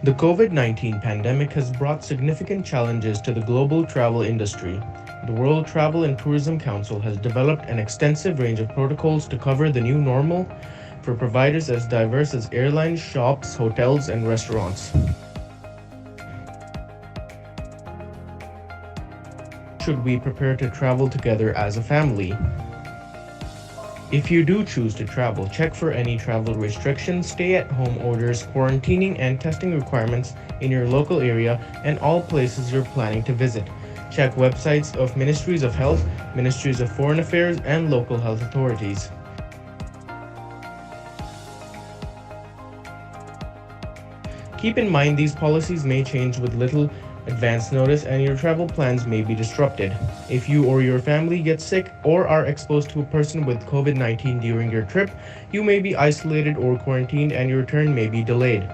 The COVID-19 pandemic has brought significant challenges to the global travel industry. The World Travel and Tourism Council has developed an extensive range of protocols to cover the new normal for providers as diverse as airlines, shops, hotels, and restaurants. Should we prepare to travel together as a family? If you do choose to travel, check for any travel restrictions, stay-at-home orders, quarantining and testing requirements in your local area and all places you're planning to visit. Check websites of Ministries of Health, Ministries of Foreign Affairs, and local health authorities. Keep in mind these policies may change with little advance notice and your travel plans may be disrupted. If you or your family get sick or are exposed to a person with COVID-19 during your trip, you may be isolated or quarantined and your return may be delayed.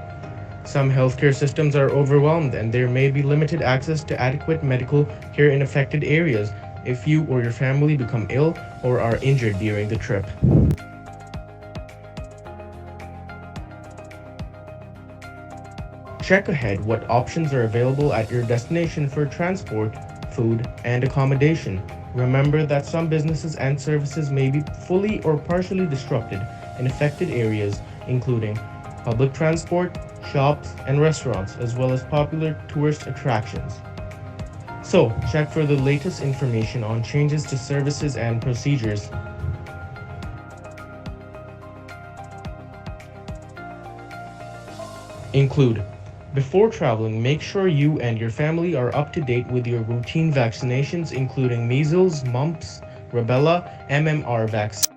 Some healthcare systems are overwhelmed and there may be limited access to adequate medical care in affected areas if you or your family become ill or are injured during the trip. Check ahead what options are available at your destination for transport, food, and accommodation. Remember that some businesses and services may be fully or partially disrupted in affected areas, including public transport, shops, and restaurants, as well as popular tourist attractions. So, check for the latest information on changes to services and procedures. Include: before traveling, make sure you and your family are up to date with your routine vaccinations, including measles, mumps, rubella, MMR vaccine,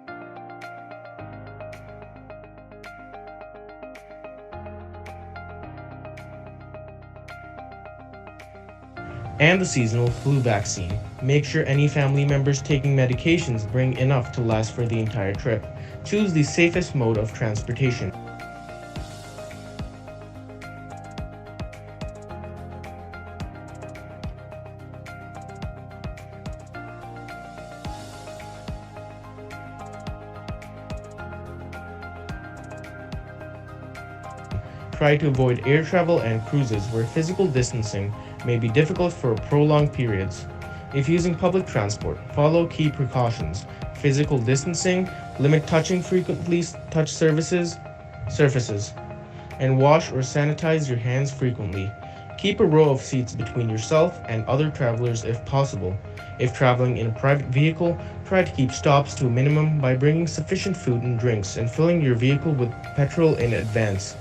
and the seasonal flu vaccine. Make sure any family members taking medications bring enough to last for the entire trip. Choose the safest mode of transportation. Try to avoid air travel and cruises where physical distancing may be difficult for prolonged periods. If using public transport, follow key precautions. Physical distancing, limit touching frequently touch surfaces, and wash or sanitize your hands frequently. Keep a row of seats between yourself and other travelers if possible. If traveling in a private vehicle, try to keep stops to a minimum by bringing sufficient food and drinks and filling your vehicle with petrol in advance.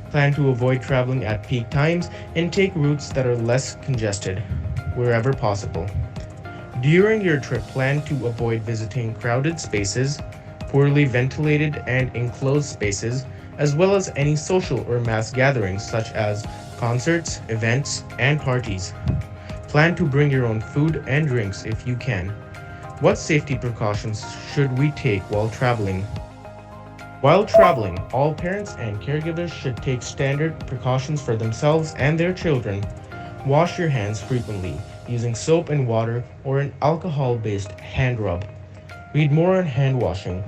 Plan to avoid traveling at peak times and take routes that are less congested wherever possible. During your trip, plan to avoid visiting crowded spaces, poorly ventilated and enclosed spaces, as well as any social or mass gatherings such as concerts, events, and parties. Plan to bring your own food and drinks if you can. What safety precautions should we take while traveling? While traveling, all parents and caregivers should take standard precautions for themselves and their children. Wash your hands frequently, using soap and water or an alcohol-based hand rub. Read more on hand washing.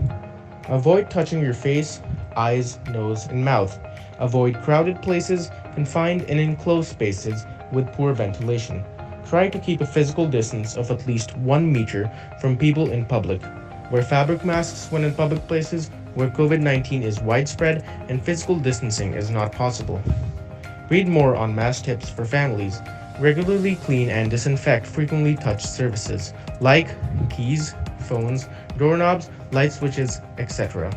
Avoid touching your face, eyes, nose, and mouth. Avoid crowded places, confined and enclosed spaces with poor ventilation. Try to keep a physical distance of at least 1 meter from people in public. Wear fabric masks when in public places where COVID-19 is widespread and physical distancing is not possible. Read more on mask tips for families. Regularly clean and disinfect frequently touched surfaces like keys, phones, doorknobs, light switches, etc.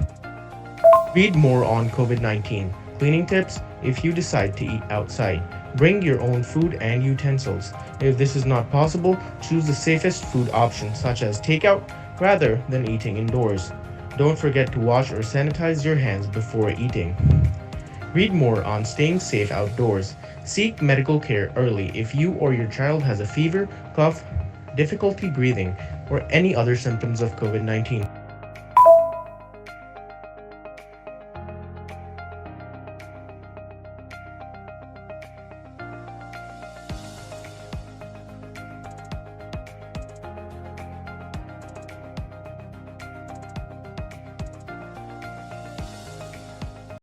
Read more on COVID-19 cleaning tips if you decide to eat outside. Bring your own food and utensils. If this is not possible, choose the safest food option such as takeout rather than eating indoors. Don't forget to wash or sanitize your hands before eating. Read more on staying safe outdoors. Seek medical care early if you or your child has a fever, cough, difficulty breathing, or any other symptoms of COVID-19.